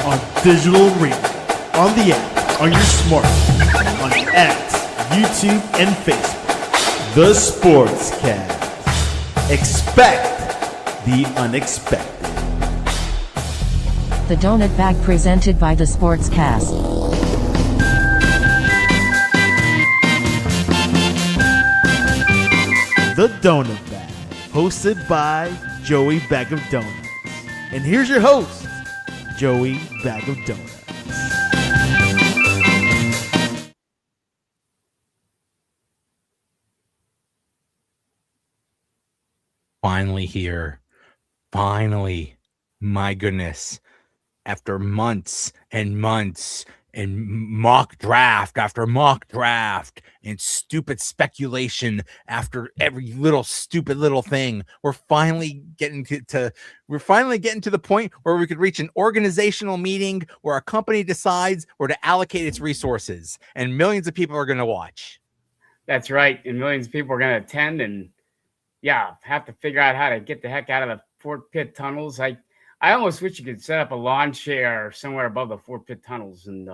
on digital radio, on the app, on your smartphone, on X, YouTube, and Facebook. The Sportscast. Expect the unexpected. The Donut Bag presented by The Sportscast. The Donut Bag, hosted by Joey Bag of Donuts. And here's your host, Joey Bag of Donuts. Finally here. Finally. My goodness. After months and months and mock draft after mock draft and stupid speculation after every little stupid little thing, we're finally getting to the point where we could reach an organizational meeting where a company decides where to allocate its resources and millions of people are going to watch. That's right. And millions of people are going to attend and have to figure out how to get the heck out of the Fort Pitt tunnels. I almost wish you could set up a lawn chair somewhere above the Fort Pitt tunnels and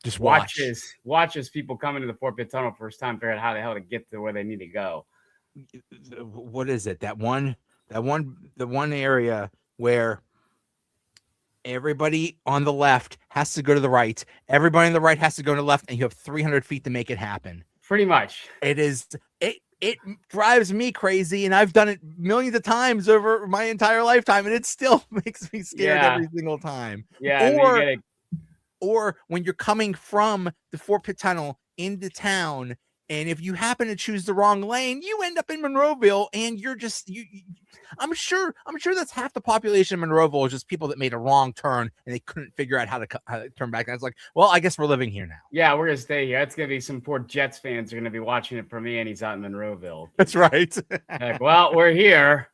just watch as people come into the Fort Pitt tunnel first time, figure out how the hell to get to where they need to go. What is it? The one area where everybody on the left has to go to the right, everybody on the right has to go to the left, and you have 300 feet to make it happen. Pretty much. It drives me crazy, and I've done it millions of times over my entire lifetime, and it still makes me scared every single time. Yeah. Or when you're coming from the Fort Pitt Tunnel into town, and if you happen to choose the wrong lane, you end up in Monroeville, and you're just I'm sure that's half the population of Monroeville is just people that made a wrong turn and they couldn't figure out how to turn back. And it's like, well, I guess we're living here now. Yeah, we're gonna stay here. It's gonna be some poor Jets fans are gonna be watching it for me, and he's out in Monroeville. That's right. Like, well, we're here.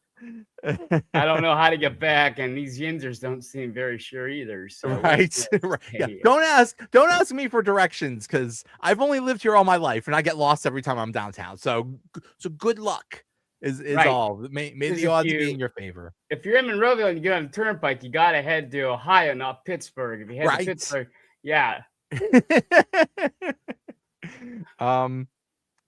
I don't know how to get back, and these Yinzers don't seem very sure either. So right. Yeah. Don't ask me for directions because I've only lived here all my life, and I get lost every time I'm downtown. So good luck is right. All. May the odds be in your favor. If you're in Monroeville and you get on the turnpike, you gotta head to Ohio, not Pittsburgh. If you head to Pittsburgh, yeah.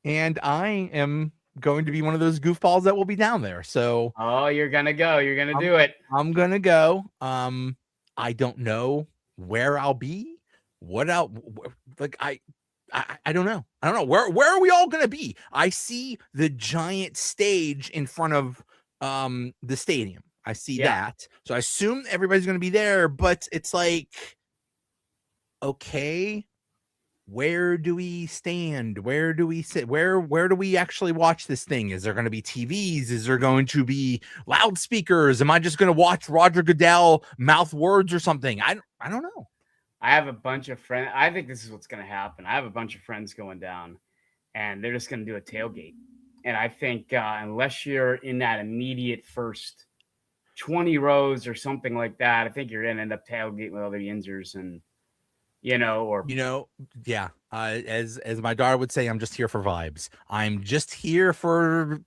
And I am going to be one of those goofballs that will be down there. So you're gonna go. You're gonna do it. I'm gonna go. I don't know where I'll be. I don't know. I don't know. Where are we all gonna be? I see the giant stage in front of the stadium. I see that. So I assume everybody's gonna be there, but it's like, okay. Where do we stand? Where do we sit? Where do we actually watch this thing? Is there going to be TVs? Is there going to be loudspeakers? Am I just going to watch Roger Goodell mouth words or something? I don't know. I have a bunch of friends. I think this is what's going to happen. I have a bunch of friends going down, and they're just going to do a tailgate. And I think unless you're in that immediate first 20 rows or something like that, I think you're going to end up tailgating with other Yinzers and as my daughter would say, I'm just here for vibes. I'm just here for,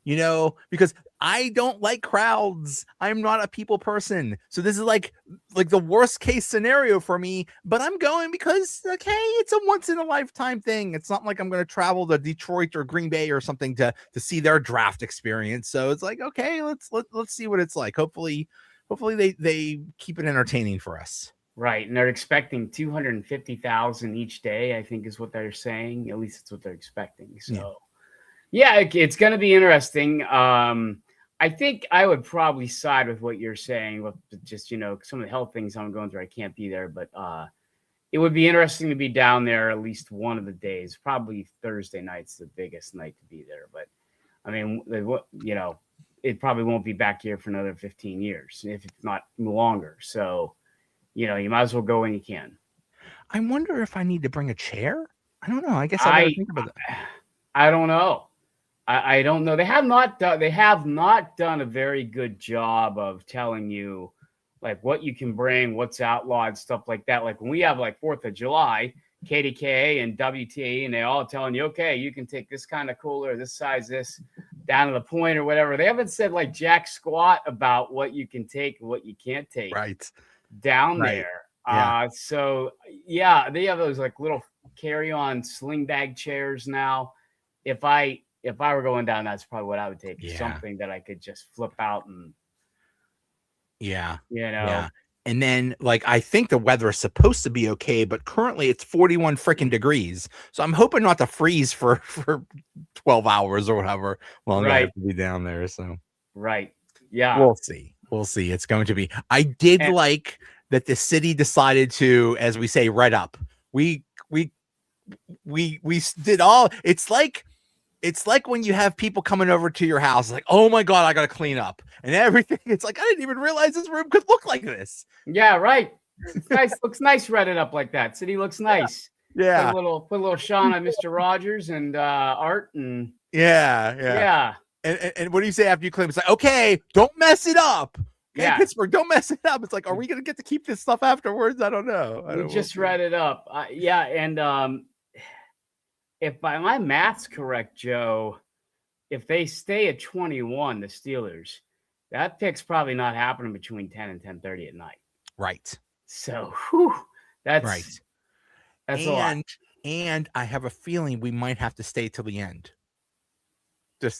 because I don't like crowds. I'm not a people person. So this is like the worst case scenario for me, but I'm going because, okay, it's a once in a lifetime thing. It's not like I'm going to travel to Detroit or Green Bay or something to see their draft experience. So it's like, okay, let's see what it's like. Hopefully they keep it entertaining for us. Right, and they're expecting 250,000 each day, I think is what they're saying. At least it's what they're expecting. So, it's going to be interesting. I think I would probably side with what you're saying with just, some of the health things I'm going through. I can't be there, but it would be interesting to be down there at least one of the days. Probably Thursday night's the biggest night to be there. But, I mean, it probably won't be back here for another 15 years, if it's not longer. So, you might as well go when you can. I wonder if I need to bring a chair. I don't know. I guess I think about that. I don't know. I don't know. They have not done a very good job of telling you like what you can bring, what's outlawed, stuff like that. Like when we have like 4th of July, KDKA and WTA, and they all telling you, okay, you can take this kind of cooler, this size, this down to the point or whatever. They haven't said like jack squat about what you can take and what you can't take. Right. Down there. Yeah. So yeah, they have those like little carry-on sling bag chairs now. If I were going down, that's probably what I would take. Yeah. Something that I could just flip out and Yeah. you know. Yeah. And then, like, I think the weather is supposed to be okay, but currently it's 41 freaking degrees. So I'm hoping not to freeze for 12 hours or whatever long I Right. have to be down there. So Right. Yeah. we'll see. We'll see. It's going to be. I did And- like that the city decided to, as we say, red up. We did all. It's like when you have people coming over to your house, like, oh my God, I got to clean up and everything. It's like, I didn't even realize this room could look like this. Yeah, right. It's nice. Looks nice redded up like that. City looks nice. Yeah. Put a little Sean on Mr. Rogers and Art and Yeah. yeah. And what do you say after you clean? It's like, okay, don't mess it up. Okay, Yeah. Pittsburgh, don't mess it up. It's like, are we going to get to keep this stuff afterwards? I don't know. We just read it up. Yeah, and if by my math's correct, Joe, if they stay at 21, the Steelers, that pick's probably not happening between 10 and 10:30 at night. Right. So, whew, that's Right. That's a lot. And I have a feeling we might have to stay till the end.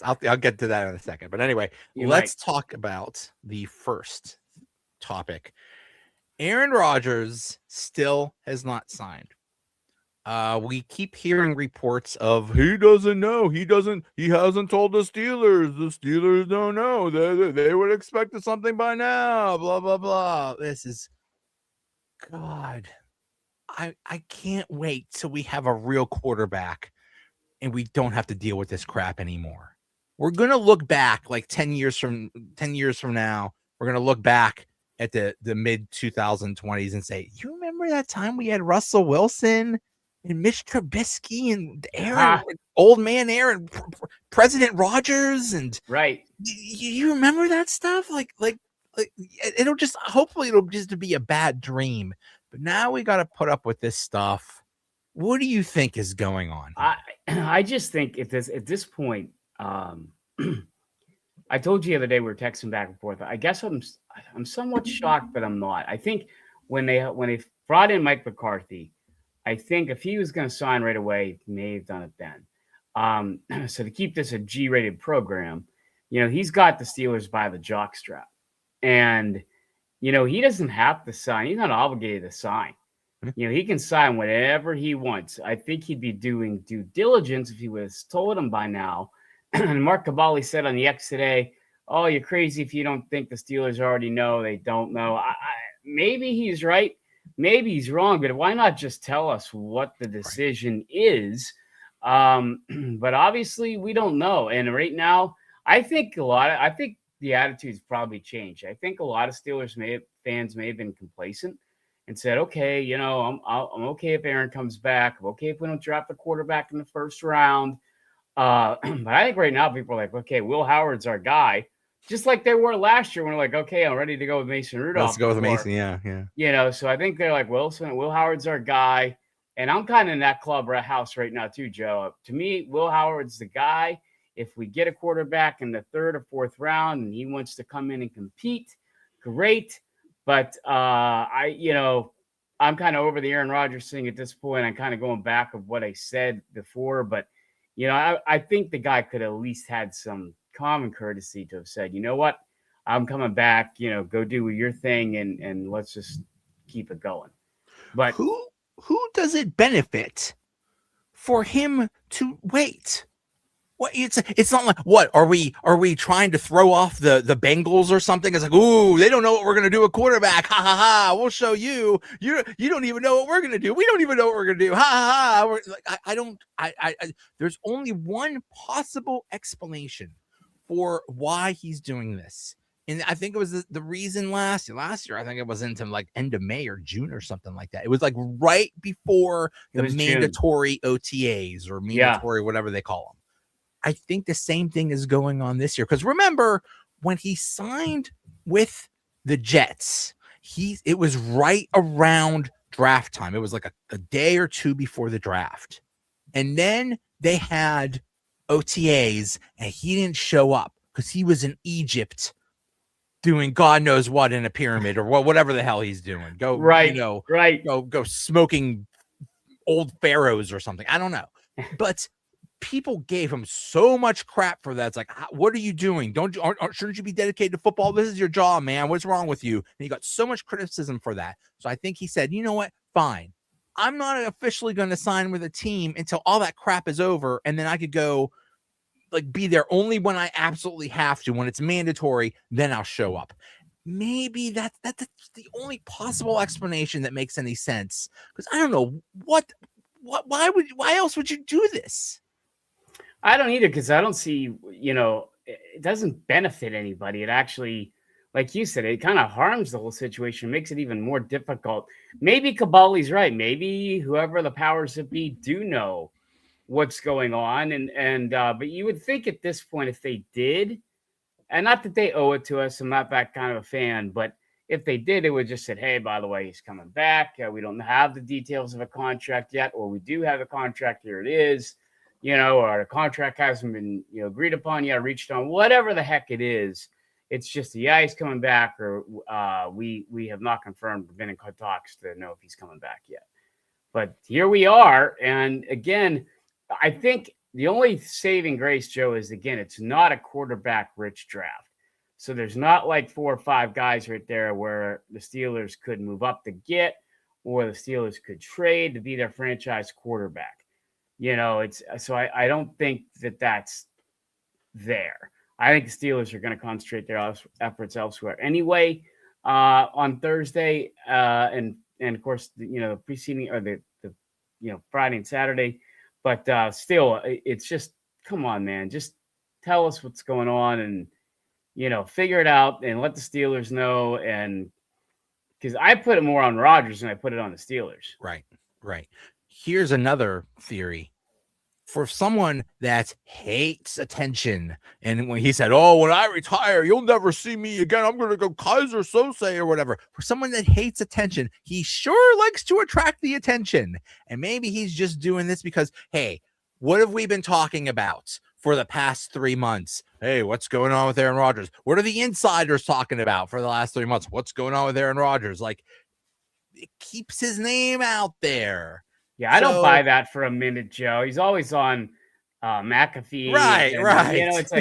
I'll get to that in a second. But anyway, let's talk about the first topic. Aaron Rodgers still has not signed. We keep hearing reports of he doesn't know. He hasn't told the Steelers. The Steelers don't know. They would expect something by now. Blah, blah, blah. This is God. I can't wait till we have a real quarterback and we don't have to deal with this crap anymore. We're gonna look back like 10 years from now. We're gonna look back at the mid 2020s and say, you remember that time we had Russell Wilson and Mitch Trubisky and Aaron, old man Aaron, President Rogers, and Right. You remember that stuff? Like hopefully it'll just be a bad dream. But now we got to put up with this stuff. What do you think is going on? I just think at this point, I told you the other day we were texting back and forth. I guess I'm somewhat shocked, but I'm not. I think when they brought in Mike McCarthy, I think if he was going to sign right away, he may have done it then. So to keep this a G-rated program, he's got the Steelers by the jockstrap, and he doesn't have to sign. He's not obligated to sign. He can sign whatever he wants. I think he'd be doing due diligence if he was told him by now. And Mark Cavalli said on the X today, "Oh, you're crazy if you don't think the Steelers already know. They don't know." Maybe he's right. Maybe he's wrong. But why not just tell us what the decision is? But obviously, we don't know. And right now, I think the attitude's probably changed. I think a lot of Steelers fans may have been complacent and said, okay, I'm okay if Aaron comes back. I'm okay if we don't draft the quarterback in the first round. But I think right now people are like, okay, Will Howard's our guy. Just like they were last year when they're like, okay, I'm ready to go with Mason Rudolph. Let's go with Mason, yeah. So I think they're like, Will Howard's our guy. And I'm kind of in that club house right now too, Joe. To me, Will Howard's the guy. If we get a quarterback in the third or fourth round and he wants to come in and compete, great. But I'm kind of over the Aaron Rodgers thing at this point. I'm kind of going back of what I said before. But, I think the guy could at least had some common courtesy to have said, you know what, I'm coming back, go do your thing and let's just keep it going. But who does it benefit for him to wait? What it's not like, what are we trying to throw off the Bengals or something? It's like, ooh, they don't know what we're gonna do a quarterback. Ha ha ha! We'll show you. You don't even know what we're gonna do. We don't even know what we're gonna do. Ha ha ha! We're like, there's only one possible explanation for why he's doing this, and I think it was the reason last year. I think it was into like end of May or June or something like that. It was like right before the mandatory June. OTAs or mandatory whatever they call them. I think the same thing is going on this year. Because remember, when he signed with the Jets, it was right around draft time. It was like a day or two before the draft. And then they had OTAs, and he didn't show up because he was in Egypt doing God knows what in a pyramid or whatever the hell he's doing. Go, Right, you know, right. go smoking old pharaohs or something. I don't know. But people gave him so much crap for that. It's like, what are you doing? Shouldn't you be dedicated to football? This is your job, man. What's wrong with you? And he got so much criticism for that. So I think he said, you know what? Fine. I'm not officially going to sign with a team until all that crap is over. And then I could go like be there only when I absolutely have to, when it's mandatory, then I'll show up. Maybe that's the only possible explanation that makes any sense. Because I don't know why else would you do this? I don't either, because I don't see, it doesn't benefit anybody. It actually, like you said, it kind of harms the whole situation, makes it even more difficult. Maybe Caballi's right. Maybe whoever the powers that be do know what's going on. But you would think at this point, if they did, and not that they owe it to us, I'm not that kind of a fan, but if they did, it would just said, hey, by the way, he's coming back. We don't have the details of a contract yet, or we do have a contract. Here it is. Or the contract hasn't been, agreed upon yet, reached on, whatever the heck it is. It's just, he's coming back, or we have not confirmed, been in talks to know if he's coming back yet. But here we are. And again, I think the only saving grace, Joe, is, again, it's not a quarterback-rich draft. So there's not like 4 or 5 guys right there where the Steelers could move up to get, or the Steelers could trade to be their franchise quarterback. I don't think that there. I think the Steelers are going to concentrate their efforts elsewhere anyway on Thursday, and of course the preceding, or the Friday and Saturday. But still, it's just, come on, man, just tell us what's going on and figure it out and let the Steelers know. And because I put it more on Rodgers than I put it on the Steelers. Right. Here's another theory. For someone that hates attention, and when he said, "Oh, when I retire, you'll never see me again. I'm going to go Kaiser Sose or whatever." For someone that hates attention, he sure likes to attract the attention. And maybe he's just doing this because, hey, what have we been talking about for the past 3 months? Hey, what's going on with Aaron Rodgers? What are the insiders talking about for the last 3 months? What's going on with Aaron Rodgers? Like, it keeps his name out there. Yeah, I don't buy that for a minute, Joe. He's always on McAfee. Right. It's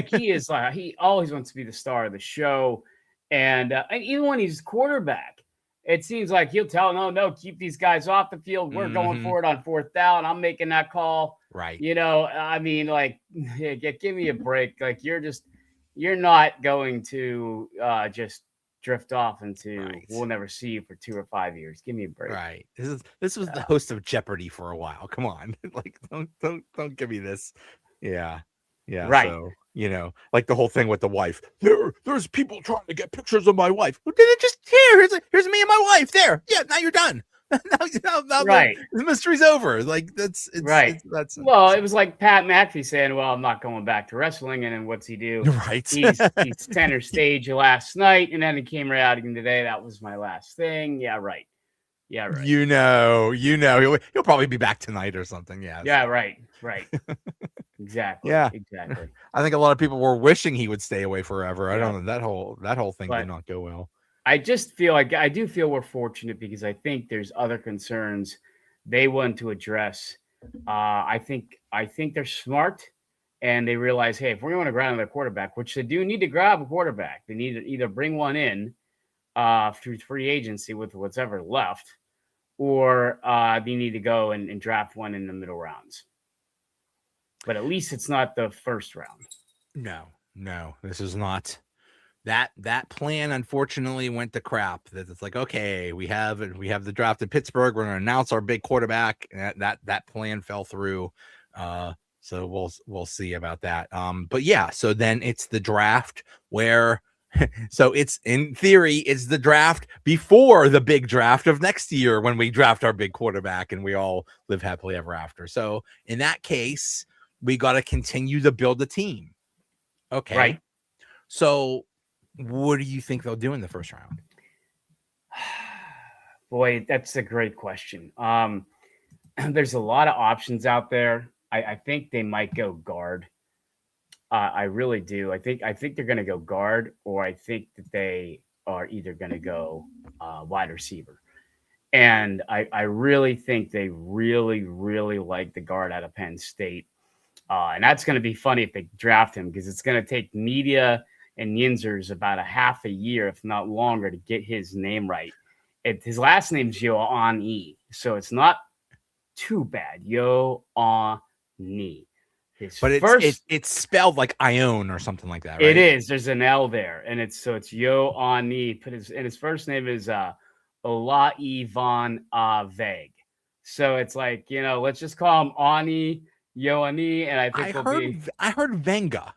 like he always wants to be the star of the show. And even when he's quarterback, it seems like he'll tell, no, keep these guys off the field. We're going for it on 4th down. I'm making that call. Right. I mean, like, give me a break. Like, you're not going to just drift off into we'll never see you for 2 or 5 years. Give me a break. Right. This was the host of Jeopardy for a while. Come on. Like, don't give me this. Yeah. Right. So, like the whole thing with the wife. There's people trying to get pictures of my wife. Well, did it just here's me and my wife there. Yeah, now you're done. now right. The mystery's over. Like it's right. Well, it was like Pat McAfee saying, "Well, I'm not going back to wrestling," and then what's he do? Right. He's center stage last night, and then he came right out again today. That was my last thing. Yeah, right. He'll probably be back tonight or something. Yeah. Yeah. Right. Exactly. Yeah. Exactly. I think a lot of people were wishing he would stay away forever. I don't know, that whole thing did not go well. I just feel like I do feel we're fortunate because I think there's other concerns they want to address. I think they're smart and they realize, hey, if we're going to grab another quarterback, which they do need to grab a quarterback, they need to either bring one in through free agency with what's ever left, or they need to go and draft one in the middle rounds. But at least it's not the first round. No, this is not. That plan unfortunately went to crap. That it's like, okay, we have the draft in Pittsburgh. We're going to announce our big quarterback. And that plan fell through. So we'll see about that. But yeah, so then it's the draft where, so it's in theory, it's the draft before the big draft of next year when we draft our big quarterback and we all live happily ever after. So in that case, we got to continue to build a team. Okay. Right. So what do you think they'll do in the first round? Boy, that's a great question. There's a lot of options out there. I think they might go guard. I really do. I think they're going to go guard, or I think that they are either going to go wide receiver. And I really think they really, really like the guard out of Penn State. And that's going to be funny if they draft him, because it's going to take media and Yinzers about a half a year, if not longer, to get his name right. His last name's Ioane, so it's not too bad. Ioane. His But it's spelled like Ione or something like that, right? It is. There's an L there, and it's Ioane. His first name is Olaivan Vague. So it's like, let's just call him Ani Ioane, and I think I heard Venga.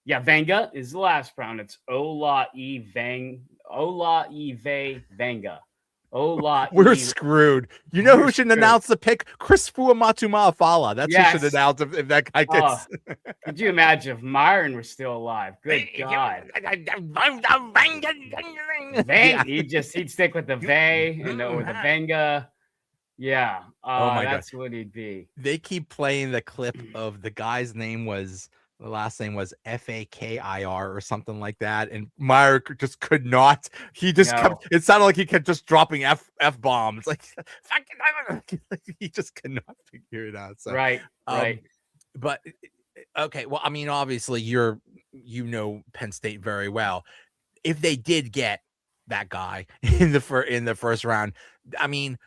Yeah, Venga is the last round. It's Olaive Venga. We're screwed. You know who should announce the pick? Chris Fuamatu-Ma'afala. That's who should announce if that guy gets. Could you imagine if Myron was still alive? Good God. He'd stick with the Vay and with the Venga. Yeah. That's what he'd be. They keep playing the clip of the guy's name was. The last name was Fakir or something like that, and Meyer just could not. He just kept. It sounded like he kept just dropping f bombs. Like he just could not figure it out. So right. But okay, well, I mean, obviously, you know Penn State very well. If they did get that guy in the first round, I mean,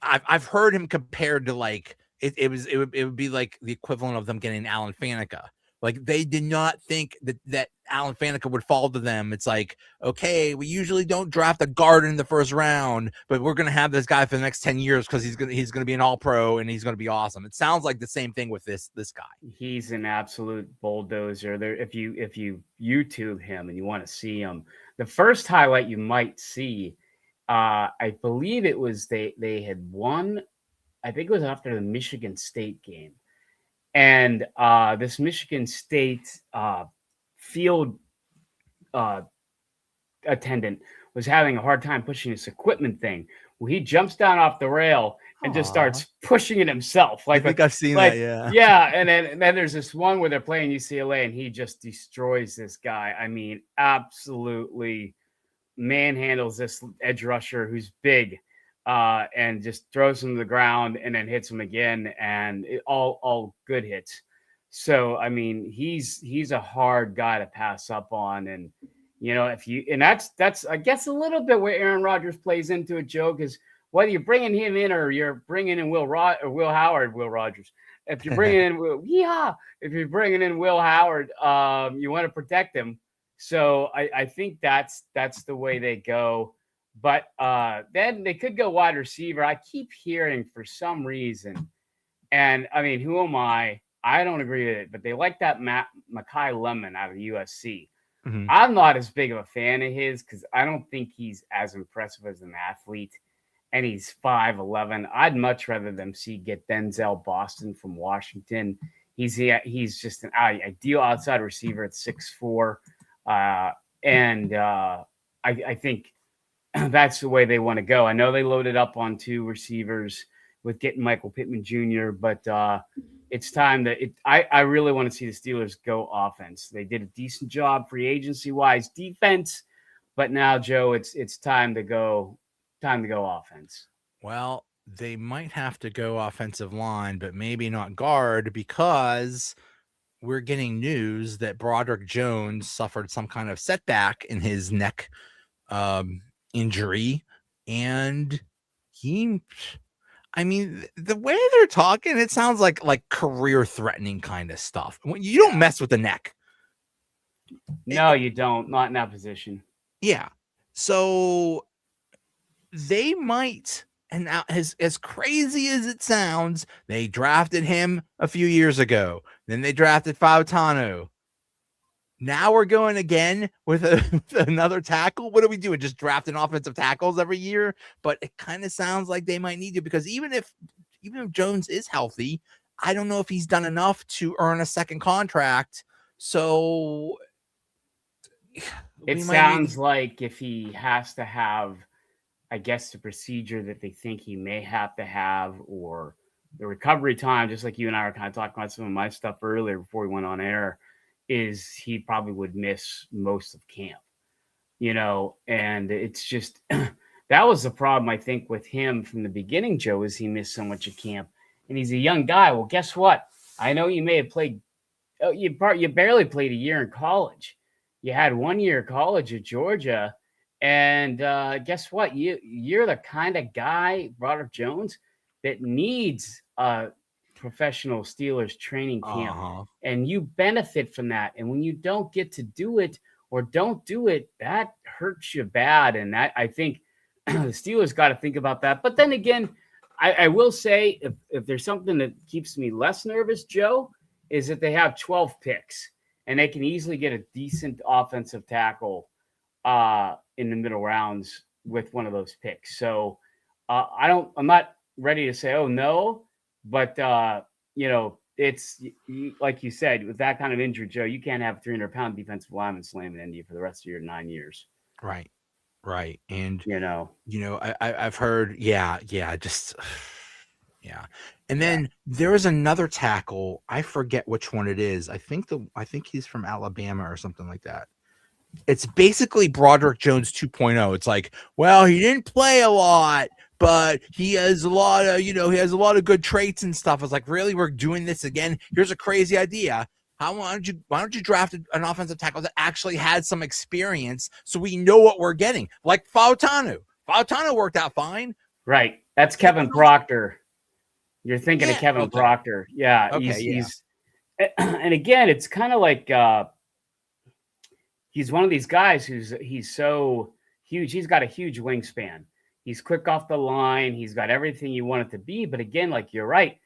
I've heard him compared to like it would be like the equivalent of them getting Alan Faneca. Like they did not think that Alan Faneca would fall to them. It's like, okay, we usually don't draft a guard in the first round, but we're gonna have this guy for the next 10 years because he's gonna be an all-pro and he's gonna be awesome. It sounds like the same thing with this guy. He's an absolute bulldozer. There, if you YouTube him and you want to see him, the first highlight you might see, I believe it was they had won. I think it was after the Michigan State game. And this Michigan State field attendant was having a hard time pushing this equipment thing. Well, he jumps down off the rail and just starts pushing it himself. I think I've seen that, yeah. Yeah, and then there's this one where they're playing UCLA, and he just destroys this guy. I mean, absolutely manhandles this edge rusher who's big. And just throws him to the ground and then hits him again, and all good hits. So I mean, he's a hard guy to pass up on, and that's I guess a little bit where Aaron Rodgers plays into it, Joe, because whether you're bringing him in or you're bringing in Will Rogers, if you're bringing in Will Howard, you want to protect him. So I think that's the way they go. But then they could go wide receiver. I keep hearing for some reason, and I mean, who am I? I don't agree with it, but they like that Makai Lemon out of USC. Mm-hmm. I'm not as big of a fan of his because I don't think he's as impressive as an athlete, and he's 5'11". I'd much rather them get Denzel Boston from Washington. He's just an ideal outside receiver at 6'4", and I think that's the way they want to go. I know they loaded up on 2 receivers with getting Michael Pittman Jr., but it's time I really want to see the Steelers go offense. They did a decent job free agency wise, defense, but now, Joe, it's time to go offense. Well, they might have to go offensive line, but maybe not guard, because we're getting news that Broderick Jones suffered some kind of setback in his neck injury, and the way they're talking, it sounds like career threatening kind of stuff. You don't mess with the neck. No, you don't. Not in that position. Yeah. So they might, and now as crazy as it sounds, they drafted him a few years ago. Then they drafted Fautanu. Now we're going again with another tackle. What are we doing? Just drafting offensive tackles every year? But it kind of sounds like they might need to, because even if Jones is healthy, I don't know if he's done enough to earn a second contract. So it sounds like if he has to have, I guess, the procedure that they think he may have to have, or the recovery time, just like you and I were kind of talking about some of my stuff earlier before we went on air. is he probably would miss most of camp, you know, and it's just that was the problem I think with him from the beginning, Joe, is he missed so much of camp, and he's a young guy. Well, guess what? I know you may have played, you barely played a year in college. You had 1 year of college at Georgia, and guess what? You're the kind of guy, Broderick Jones, that needs a professional Steelers training camp, and you benefit from that. And when you don't get to do it or don't do it, that hurts you bad. And that, I think the Steelers got to think about that. But then again, I will say if there's something that keeps me less nervous, Joe, is that they have 12 picks and they can easily get a decent offensive tackle in the middle rounds with one of those picks. So I'm not ready to say, oh no, but you know, it's like you said, with that kind of injury, Joe, you can't have a 300-pound defensive lineman slamming into you for the rest of your 9 years. Right. And I've heard, just yeah. And then there is another tackle. I forget which one it is. I think he's from Alabama or something like that. It's basically Broderick Jones 2.0. It's like, well, he didn't play a lot, but he has a lot of good traits and stuff. I was like, really? We're doing this again? Here's a crazy idea. Why don't you draft an offensive tackle that actually had some experience so we know what we're getting? Like Fautanu. Fautanu worked out fine. Right. That's Kevin Proctor. You're thinking of Kevin Proctor. Yeah. Okay, he's and again, it's kind of like he's one of these guys he's so huge. He's got a huge wingspan. He's quick off the line. He's got everything you want it to be. But again, like you're right.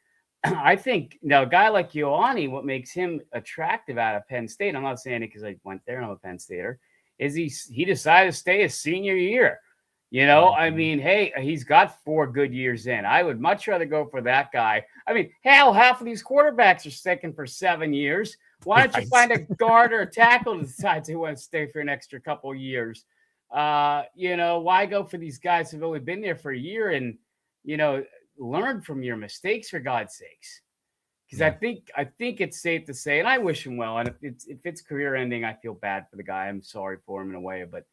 I think now a guy like Ioane, what makes him attractive out of Penn State, I'm not saying it because I went there and I'm a Penn Stater, is he decided to stay his senior year. You know, I mean, hey, he's got 4 good years in. I would much rather go for that guy. I mean, hell, half of these quarterbacks are sticking for 7 years. Why don't you find a guard or a tackle to decide to want to stay for an extra couple of years? You know, why go for these guys who've only been there for a year and, you know, learn from your mistakes, for God's sakes? Because I think it's safe to say, and I wish him well. And if it's career ending, I feel bad for the guy. I'm sorry for him in a way, but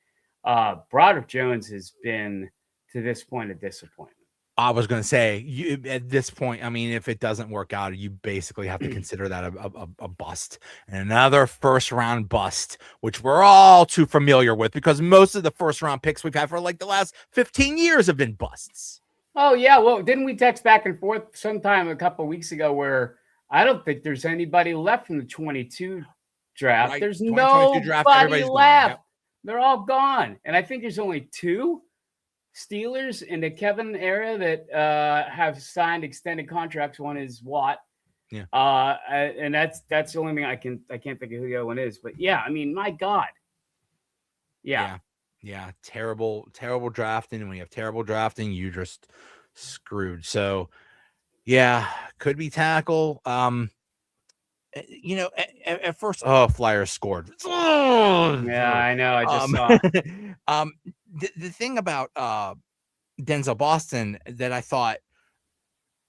Broderick Jones has been to this point a disappointment. I was going to say, at this point, I mean, if it doesn't work out, you basically have to consider that a bust, and another first-round bust, which we're all too familiar with because most of the first-round picks we've had for like the last 15 years have been busts. Oh, yeah. Well, didn't we text back and forth sometime a couple of weeks ago where I don't think there's anybody left from the 22 draft. Right. There's nobody draft, left. Yep. They're all gone. And I think there's only 2 Steelers in the Kevin era that have signed extended contracts. One is Watt. Yeah. And that's the only thing I can't think of who the other one is. But yeah, I mean, my God. Yeah. Yeah. Terrible drafting. And when you have terrible drafting, you just screwed. So yeah, could be tackle. You know, at first, Flyers scored. Yeah, I know. I just saw. The thing about Denzel Boston that I thought,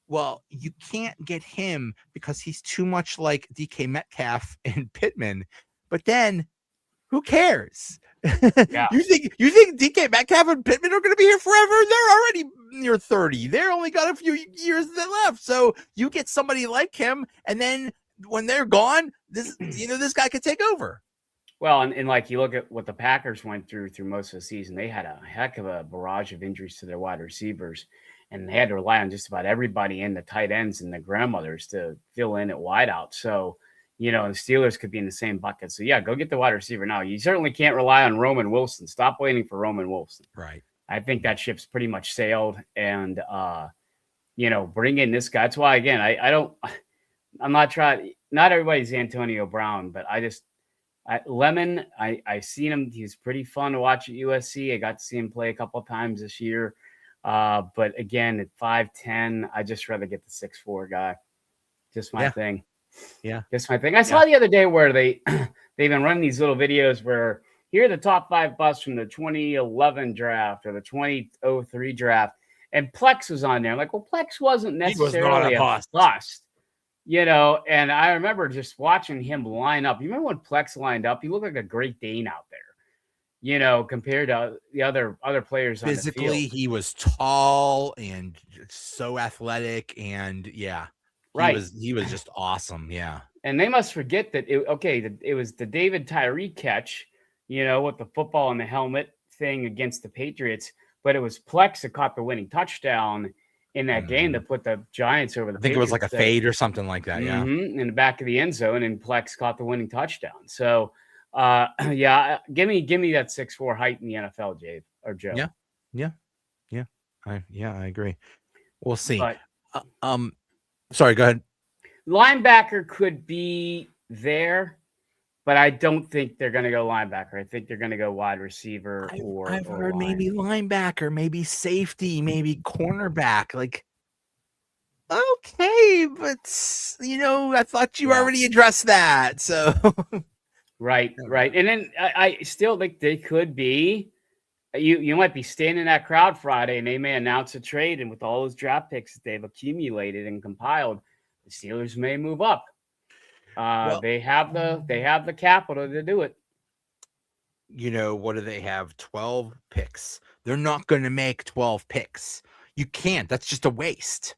well, you can't get him because he's too much like DK Metcalf and Pittman. But then, who cares? Yeah. You think DK Metcalf and Pittman are going to be here forever? They're already near 30. They're only got a few years left. So you get somebody like him, and then when they're gone, this guy could take over. Well, and like you look at what the Packers went through most of the season, they had a heck of a barrage of injuries to their wide receivers, and they had to rely on just about everybody in the tight ends and the grandmothers to fill in at wideout. So, you know, the Steelers could be in the same bucket. So, yeah, go get the wide receiver now. You certainly can't rely on Roman Wilson. Stop waiting for Roman Wilson. Right. I think that ship's pretty much sailed, and, you know, bring in this guy. That's why, again, I'm not trying – not everybody's Antonio Brown, but Lemon, I seen him. He's pretty fun to watch at USC. I got to see him play a couple of times this year. But again, at 5'10", I just rather get the 6'4" guy. Just my thing. Yeah. Just my thing. I saw the other day where they've been running these little videos where here are the top 5 busts from the 2011 draft or the 2003 draft. And Plex was on there. I'm like, well, Plex wasn't necessarily a bust. And I remember just watching him line up. You remember when Plex lined up? He looked like a Great Dane out there, compared to the other players on the Physically, field. he was tall and so athletic, and yeah, Right. he was just awesome. Yeah. And they must forget that it was the David Tyree catch, with the football and the helmet thing against the Patriots, but it was Plex that caught the winning touchdown in that game that put the Giants over the I think it was like a fade or something like that. Yeah. in the back of the end zone, and Plex caught the winning touchdown. So, yeah, give me that 6'4" height in the NFL, Jay or Joe. Yeah. I agree. We'll see. But sorry, go ahead. linebacker could be there, but I don't think they're going to go linebacker. I think they're going to go wide receiver I've heard maybe linebacker, maybe safety, maybe cornerback. Like, okay, but I thought you already addressed that. So right. And then I still think they could be. You might be standing in that crowd Friday, and they may announce a trade, and with all those draft picks that they've accumulated and compiled, the Steelers may move up. They have the capital to do it. What do they have? 12 picks. They're not going to make 12 picks. You can't. That's just a waste.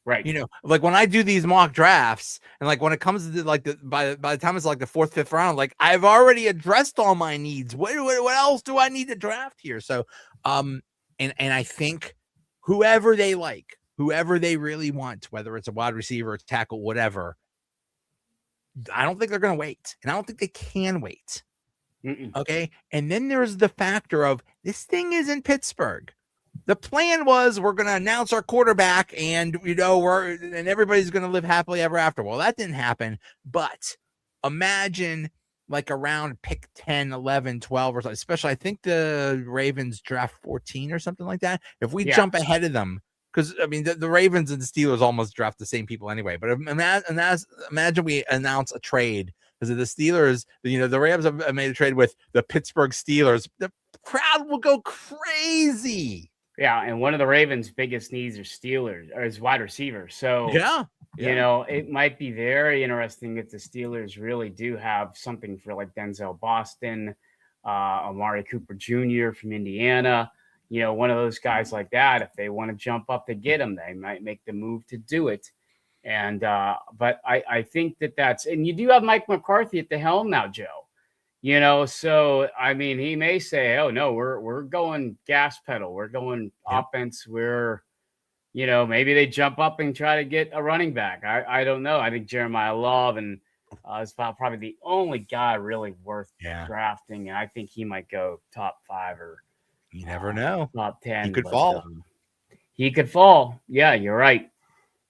Right. Like when I do these mock drafts, and like when it comes to like by the time it's like the 4th, 5th round, like I've already addressed all my needs. What else do I need to draft here? So, and I think whoever they like, whoever they really want, whether it's a wide receiver, a tackle, whatever, I don't think they're going to wait, and I don't think they can wait. Okay. And then there's the factor of this thing is in Pittsburgh. The plan was we're going to announce our quarterback, and and everybody's going to live happily ever after. Well, that didn't happen. But imagine like around pick 10, 11, 12 or something. Especially, I think the Ravens draft 14 or something like that. If we jump ahead of them, because I mean the Ravens and the Steelers almost draft the same people anyway. But imagine we announce a trade, because the Steelers, the Rams have made a trade with the Pittsburgh Steelers. The crowd will go crazy. Yeah, and one of the Ravens' biggest needs is wide receiver. So it might be very interesting if the Steelers really do have something for like Denzel Boston, Amari Cooper Jr. from Indiana. One of those guys like that. If they want to jump up to get him, they might make the move to do it. And but I think that's, and you do have Mike McCarthy at the helm now, Joe. So I mean, he may say, "Oh no, we're going gas pedal. We're going offense. We're, maybe they jump up and try to get a running back. I don't know. I think Jeremiah Love is probably the only guy really worth drafting, and I think he might go top 5 or you never know, top 10. He could fall. He could fall. Yeah, you're right.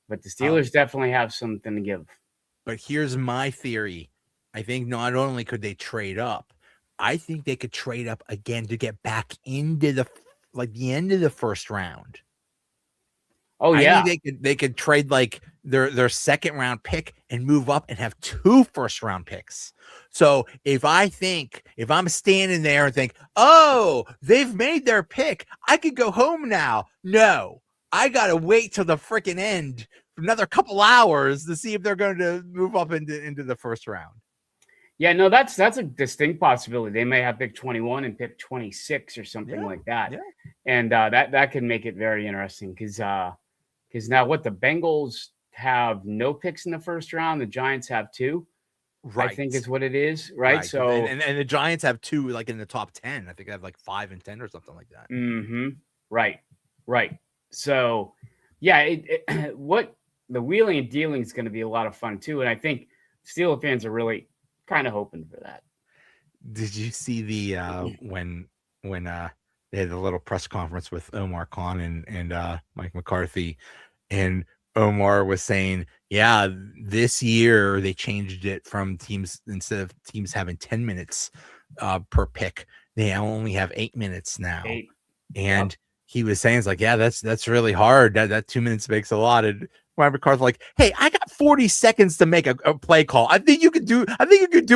But the Steelers definitely have something to give. But here's my theory. I think not only could they trade up, I think they could trade up again to get back into the end of the first round. Oh yeah, I think they could trade like their second round pick and move up and have 2 first round picks. So if I'm standing there and think, oh, they've made their pick, I could go home now. No, I gotta wait till the freaking end, another couple hours, to see if they're going to move up into the first round. Yeah, no, that's a distinct possibility. They may have pick 21 and pick 26 or something like that. Yeah. And that could make it very interesting, because now what, the Bengals have no picks in the first round, the Giants have 2. Right. I think is what it is, right? So and the Giants have 2 like in the top 10. I think they have like 5 and 10 or something like that. Mm-hmm. Right. So yeah, what the wheeling and dealing is going to be a lot of fun too, and I think Steelers fans are really kind of hoping for that. Did you see the when they had a little press conference with Omar Khan and Mike McCarthy, and Omar was saying, yeah, this year they changed it from teams, instead of teams having 10 minutes per pick, they only have 8 minutes now. 8. And he was saying, it's like, yeah, that's really hard. That 2 minutes makes a lot. And Mike McCarthy like, hey, I got 40 seconds to make a play call. I think you could do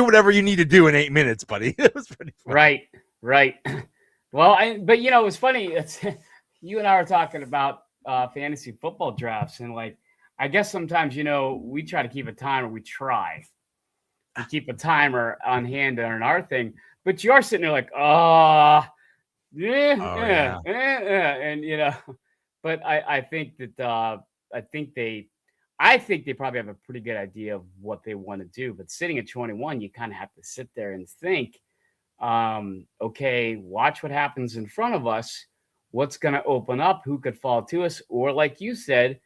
whatever you need to do in 8 minutes, buddy. It was pretty funny. Right. Well, but it was funny. You and I were talking about fantasy football drafts, and like I guess sometimes, we try to keep a timer. We keep a timer on hand on our thing, but you are sitting there like, Oh yeah. and but I think that I think they I think they probably have a pretty good idea of what they want to do. But sitting at 21, you kind of have to sit there and think, okay, watch what happens in front of us. What's going to open up? Who could fall to us? Or like you said,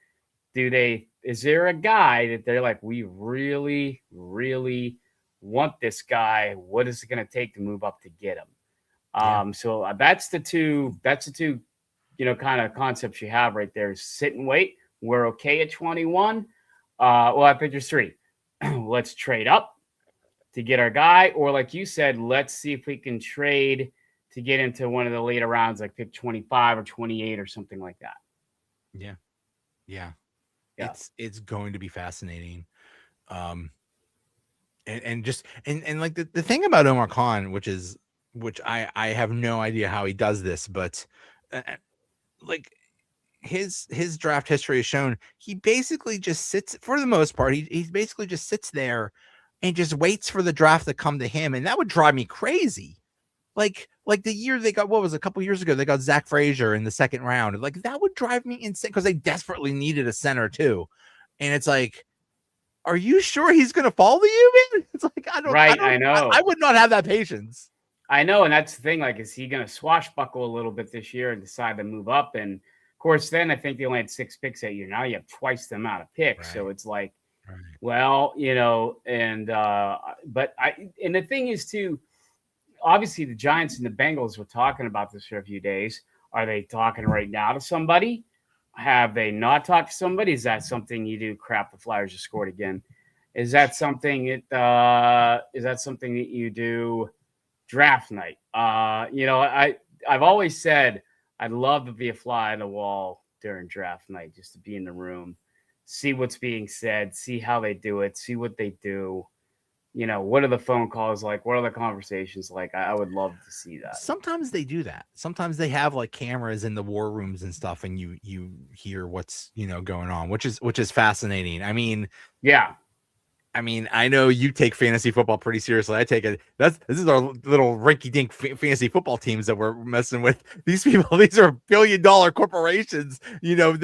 is there a guy that they're like, we really, really want this guy? What is it going to take to move up to get him? Yeah. So that's the two, kind of concepts you have right there. Sit and wait. We're okay at 21. Well, I picked there's three. Let's trade up to get our guy, or like you said, let's see if we can trade to get into one of the later rounds, like pick 25 or 28 or something like that. Yeah. Yeah. It's going to be fascinating. And just and like the thing about Omar Khan, which I have no idea how he does this, but like his draft history has shown he basically just sits, for the most part, he basically just sits there and just waits for the draft to come to him, and that would drive me crazy. Like the year they got, what was it, a couple years ago, they got Zach Frazier in the second round. Like that would drive me insane because they desperately needed a center too. And it's like, are you sure he's going to fall to you, man? It's like, I know. I would not have that patience. I know. And that's the thing. Like, is he going to swashbuckle a little bit this year and decide to move up? And of course, then I think they only had 6 picks that year. Now you have twice the amount of picks. Right. So it's like, well, and the thing is too, obviously the Giants and the Bengals were talking about this for a few days. Are they talking right now to somebody? Have they not talked to somebody? Is that something you do? Crap, the Flyers just scored again. Is that something that you do draft night? I've always said I'd love to be a fly on the wall during draft night, just to be in the room, see what's being said, see how they do it, see what they do. What are the phone calls like? What are the conversations like? I would love to see that. Sometimes they do that. Sometimes they have like cameras in the war rooms and stuff, and you hear what's going on, which is fascinating. I mean, yeah. I know you take fantasy football pretty seriously. I take it. This is our little rinky-dink fantasy football teams that we're messing with. These people, these are billion-dollar corporations. Your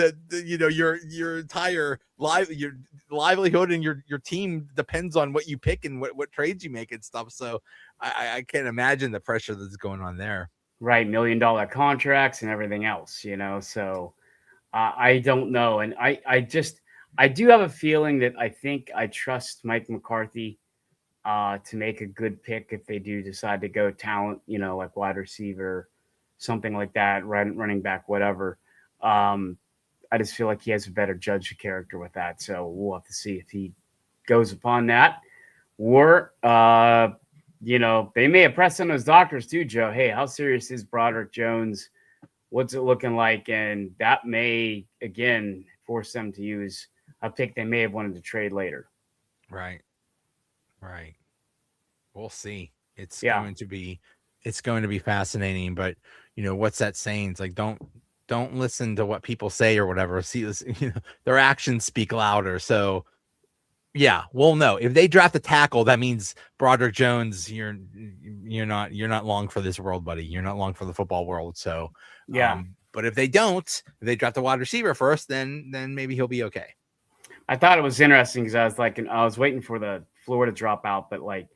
entire your livelihood and your team depends on what you pick and what trades you make and stuff. So I can't imagine the pressure that's going on there. Right, $1 million contracts and everything else. So I don't know, and I do have a feeling that I trust Mike McCarthy to make a good pick if they do decide to go talent, like wide receiver, something like that, running back, whatever. I just feel like he has a better judge of character with that. So we'll have to see if he goes upon that. Or, they may have pressed on those doctors too, Joe. Hey, how serious is Broderick Jones? What's it looking like? And that may, again, force them to use a pick they may have wanted to trade later. Right. We'll see. It's going to be fascinating, but what's that saying? It's like, don't listen to what people say or whatever. See this, their actions speak louder. So yeah, we'll know. If they draft a tackle, that means Broderick Jones, you're not long for this world, buddy. You're not long for the football world. So yeah. But if they draft a wide receiver first, then maybe he'll be okay. I thought it was interesting because I was waiting for the Florida dropout, but like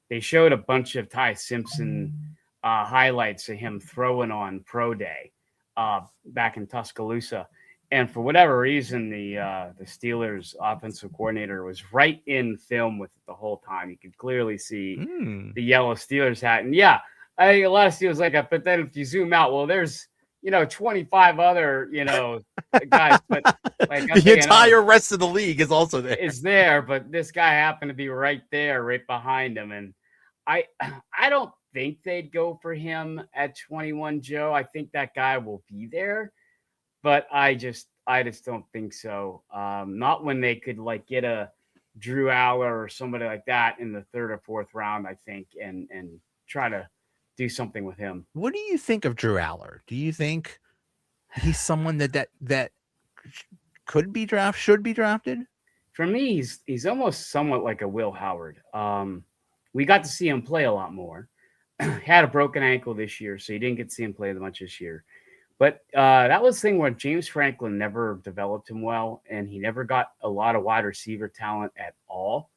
they showed a bunch of Ty Simpson highlights of him throwing on pro day back in Tuscaloosa. And for whatever reason, the Steelers offensive coordinator was right in film with it the whole time. You could clearly see the yellow Steelers hat. And yeah, a lot of Steelers like that. But then if you zoom out, well, there's 25 other, guys, but like the entire rest of the league is also there. Is there, but this guy happened to be right there, right behind him. And I don't think they'd go for him at 21, Joe. I think that guy will be there, but I just don't think so. Not when they could like get a Drew Aller or somebody like that in the 3rd or 4th round, I think, and try to do something with him. What do you think of Drew Aller? Do you think he's someone that should be drafted? For me, he's almost somewhat like a Will Howard. We got to see him play a lot more. Had a broken ankle this year, so you didn't get to see him play much this year. But that was the thing where James Franklin never developed him well, and he never got a lot of wide receiver talent at all.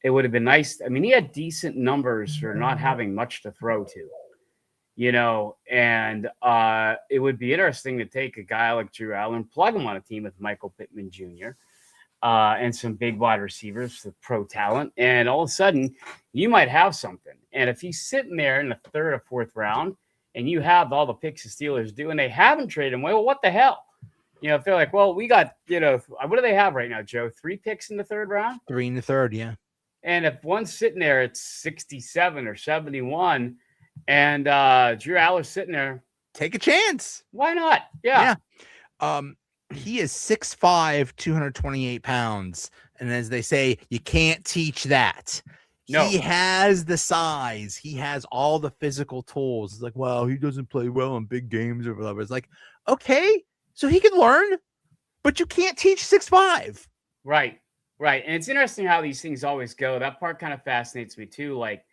It would have been nice. I mean, he had decent numbers for not having much to throw to, and it would be interesting to take a guy like Drew Allen, plug him on a team with Michael Pittman Jr., and some big wide receivers with pro talent, and all of a sudden you might have something. And if he's sitting there in the third or fourth round, and you have all the picks the Steelers do, and they haven't traded him, well, what the hell? If they're like, well, we got, what do they have right now, Joe? 3 picks in the third round? 3 in the third, yeah. And if one's sitting there, it's 67 or 71, and Drew Allen's sitting there, take a chance. Why not? Yeah. He is 6'5", 228 pounds. And as they say, you can't teach that. No. He has the size. He has all the physical tools. It's like, well, he doesn't play well in big games or whatever. It's like, okay, so he can learn, but you can't teach 6'5". Right. And it's interesting how these things always go. That part kind of fascinates me too. Like,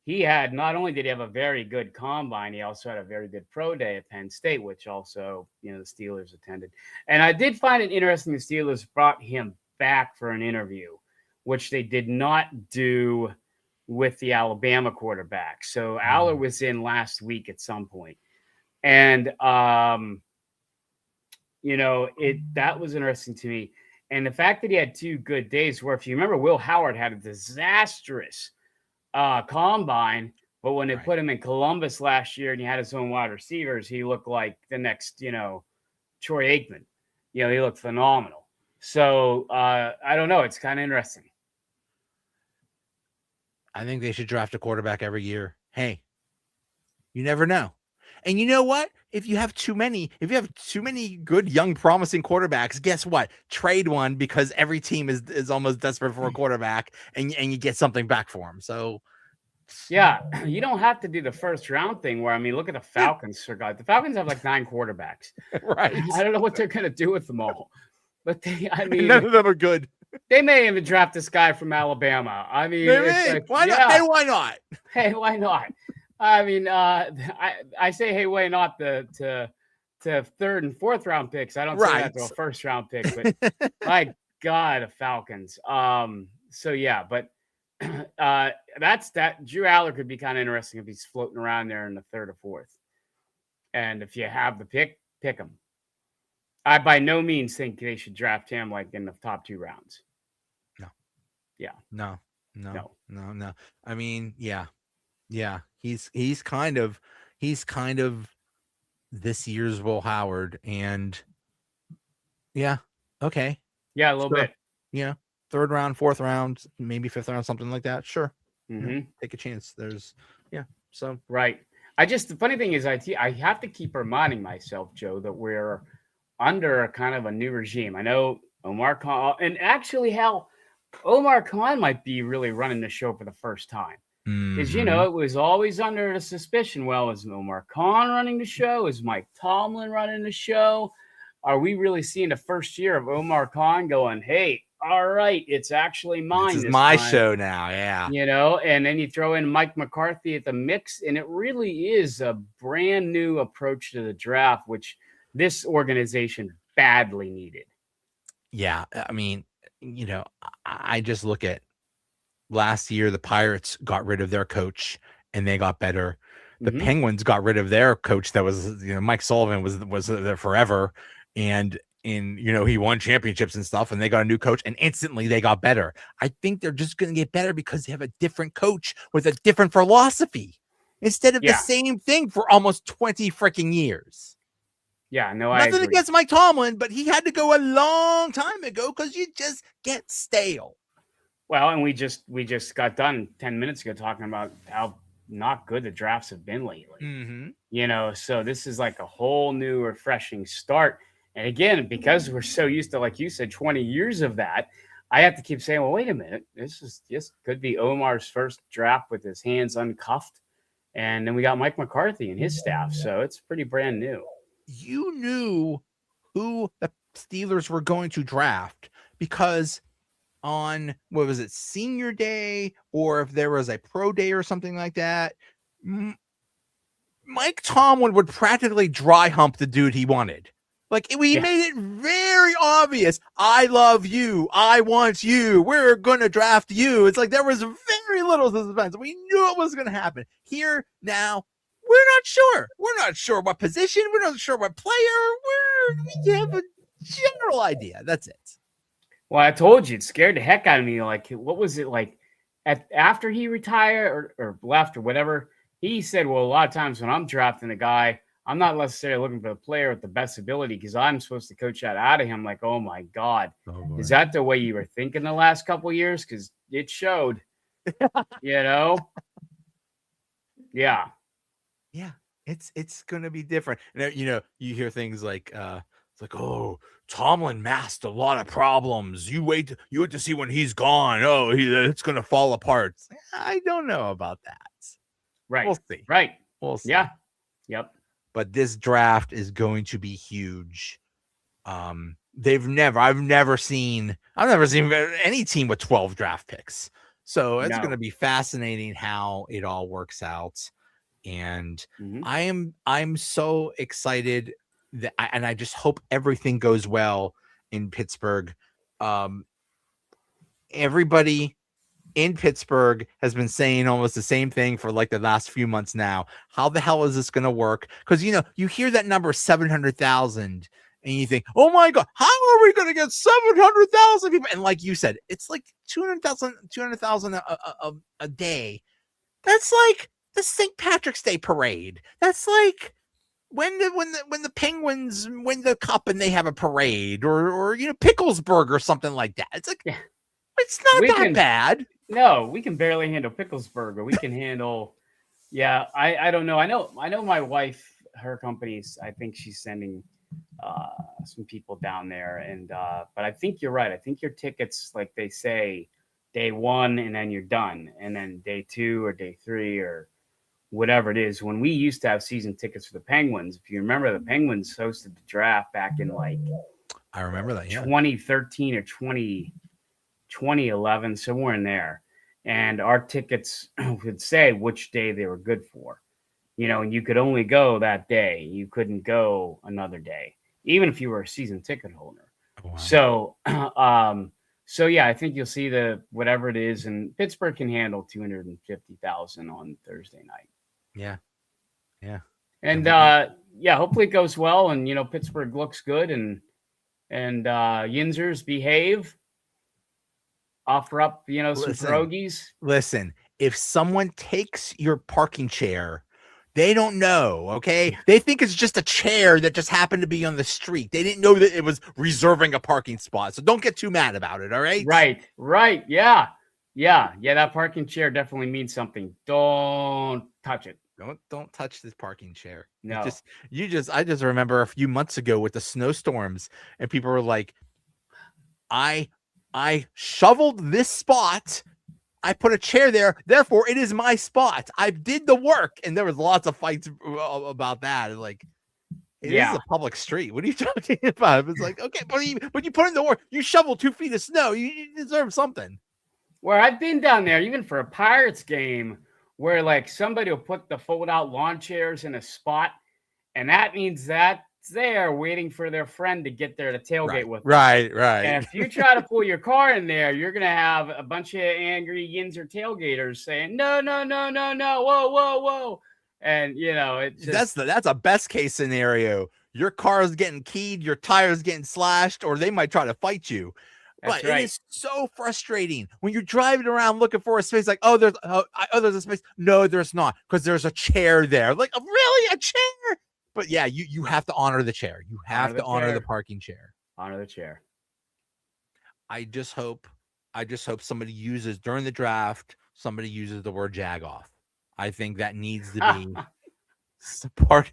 not only did he have a very good combine, he also had a very good pro day at Penn State, which also, the Steelers attended. And I did find it interesting the Steelers brought him back for an interview, which they did not do with the Alabama quarterback. So Aller was in last week at some point. And, that was interesting to me. And the fact that he had 2 good days, where if you remember, Will Howard had a disastrous combine, but when they put him in Columbus last year and he had his own wide receivers, he looked like the next, Troy Aikman. He looked phenomenal. So I don't know. It's kind of interesting. I think they should draft a quarterback every year. Hey, you never know. And you know what? If you have too many good, young, promising quarterbacks, guess what? Trade one, because every team is almost desperate for a quarterback, and you get something back for him. So, yeah, you don't have to do the first round thing where, look at the Falcons. The Falcons have like 9 quarterbacks. Right. I don't know what they're going to do with them all. But none of them are good. They may even draft this guy from Alabama. Like, why not? Hey, why not? Hey, why not? I say, hey, why not to 3rd and 4th round picks? I don't say that to a 1st round pick, but my God, the Falcons. So yeah, but that's that. Drew Aller could be kind of interesting if he's floating around there in the 3rd or 4th. And if you have the pick him. I by no means think they should draft him like in the top 2 rounds. No. Yeah. No. Yeah. He's kind of this year's Will Howard, and yeah, okay. Yeah, a little bit. Yeah. 3rd round, 4th round, maybe 5th round, something like that. Sure. Mm-hmm. Take a chance. So right. The funny thing is I have to keep reminding myself, Joe, that we're under a kind of a new regime. I know Omar Khan, and actually how Omar Khan might be really running the show for the first time. Because, it was always under the suspicion, well, is Omar Khan running the show? Is Mike Tomlin running the show? Are we really seeing the first year of Omar Khan going, hey, all right, it's actually mine. This is my show now, yeah. And then you throw in Mike McCarthy at the mix, and it really is a brand new approach to the draft, which this organization badly needed. Yeah, I just look at last year, the Pirates got rid of their coach and they got better. The Penguins got rid of their coach that was, Mike Sullivan was there forever. And he won championships and stuff, and they got a new coach and instantly they got better. I think they're just going to get better because they have a different coach with a different philosophy instead of the same thing for almost 20 freaking years. Yeah, no, Nothing against Mike Tomlin, but he had to go a long time ago because you just get stale. Well, and we just got done 10 minutes ago talking about how not good the drafts have been lately. So this is like a whole new, refreshing start. And again, because we're so used to, like you said, 20 years of that, I have to keep saying, well, wait a minute. This could be Omar's first draft with his hands uncuffed. And then we got Mike McCarthy and his staff. So it's pretty brand new. You knew who the Steelers were going to draft, because on, what was it, senior day, or if there was a pro day or something like that, Mike Tomlin would practically dry hump the dude he wanted. Like, we made it very obvious. I love you. I want you. We're going to draft you. It's like there was very little suspense. We knew it was going to happen. Here, now, we're not sure. We're not sure what position. We're not sure what player. We have a general idea. That's it. Well, I told you, it scared the heck out of me. Like, what was it like after he retired or left or whatever? He said, well, a lot of times when I'm drafting a guy, I'm not necessarily looking for the player with the best ability because I'm supposed to coach that out of him. Like, oh my God, is that the way you were thinking the last couple of years? Because it showed, you know? Yeah. Yeah. It's going to be different. And, you know, you hear things like, it's like, oh, Tomlin masked a lot of problems. You wait to see when he's gone. Oh, it's going to fall apart. I don't know about that. Right. We'll see. Right. We'll see. Yeah. Yep. But this draft is going to be huge. I've never seen any team with 12 draft picks. So it's going to be fascinating how it all works out. And I'm so excited that I just hope everything goes well in Pittsburgh. Everybody in Pittsburgh has been saying almost the same thing for like the last few months now. How the hell is this going to work? Because, you know, you hear that number 700,000 and you think, oh my God, how are we going to get 700,000 people? And like you said, it's like 200,000 a day. That's like the St. Patrick's Day parade. That's like when the Penguins win the cup and they have a parade, or you know, Picklesburg or something like that. It's like, it's not that bad. No, we can barely handle Picklesburg, or we can handle. Yeah, I don't know. I know my wife, her company's, I think she's sending some people down there, and but I think you're right. I think your tickets, like they say, day one and then you're done, and then day two or day three or whatever it is. When we used to have season tickets for the Penguins, if you remember, the Penguins hosted the draft back in like I remember that, 2013 or 2011, somewhere in there. And our tickets would say which day they were good for, you know, and you could only go that day. You couldn't go another day, even if you were a season ticket holder. Oh, wow. So yeah, I think you'll see whatever it is, and Pittsburgh can handle 250,000 on Thursday night. Yeah. Yeah. And hopefully it goes well, and you know, Pittsburgh looks good, and Yinzers behave. Offer up, you know, some pierogies. Listen, if someone takes your parking chair, they don't know, okay? They think it's just a chair that just happened to be on the street. They didn't know that it was reserving a parking spot. So don't get too mad about it, all right? Right. Yeah. That parking chair definitely means something. Don't touch it. Don't touch this parking chair. No. I just remember a few months ago with the snowstorms, and people were like, I shoveled this spot. I put a chair there. Therefore, it is my spot. I did the work. And there was lots of fights about that. Like, it is a public street. What are you talking about? It's like, okay, but you put in the work. You shovel 2 feet of snow. You deserve something. Where I've been down there, even for a Pirates game, where like somebody will put the fold out lawn chairs in a spot. And that means that's there waiting for their friend to get there to tailgate with them. Right. And if you try to pull your car in there, you're going to have a bunch of angry Yinzer tailgaters saying, no, whoa. And, you know, it's just... That's a best case scenario. Your car is getting keyed, your tires getting slashed, or they might try to fight you. But it is so frustrating when you're driving around looking for a space, like, there's a space. No, there's not, because there's a chair there. Like, really? A chair? But yeah, you have to honor the chair. You have to honor the parking chair. Honor the chair. I just hope somebody uses during the draft, somebody uses the word jag off. I think that needs to be support.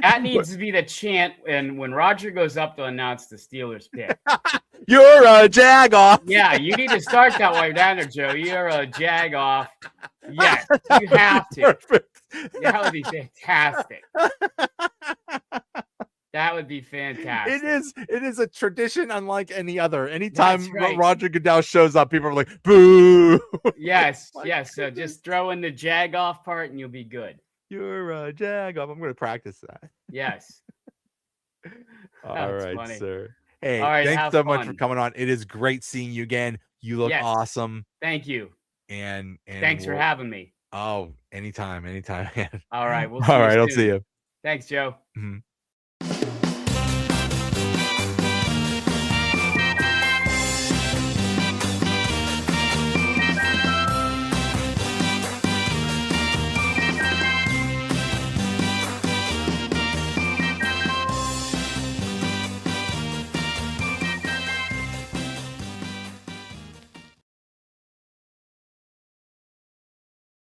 That needs to be the chant, and when Roger goes up to announce the Steelers pick. You're a jag off. Yeah, you need to start that while you're down there, Joe. You're a jag off. Yes, you have to. Perfect. That would be fantastic. That would be fantastic. It is a tradition unlike any other. Anytime That's right. Roger Goodell shows up, people are like, boo. Yes, My yes. So goodness. just throw in the jag off part and you'll be good. You're a jag off. I'm going to practice that. Yes. All That's right, funny. sir. Hey, All right, thanks have so much for fun. coming on. It is great seeing you again. You look Yes. awesome. Thank you. And Thanks for having me. Oh, anytime, man. All right. We'll see All you right, I'll soon. see you. Thanks, Joe. Mhm.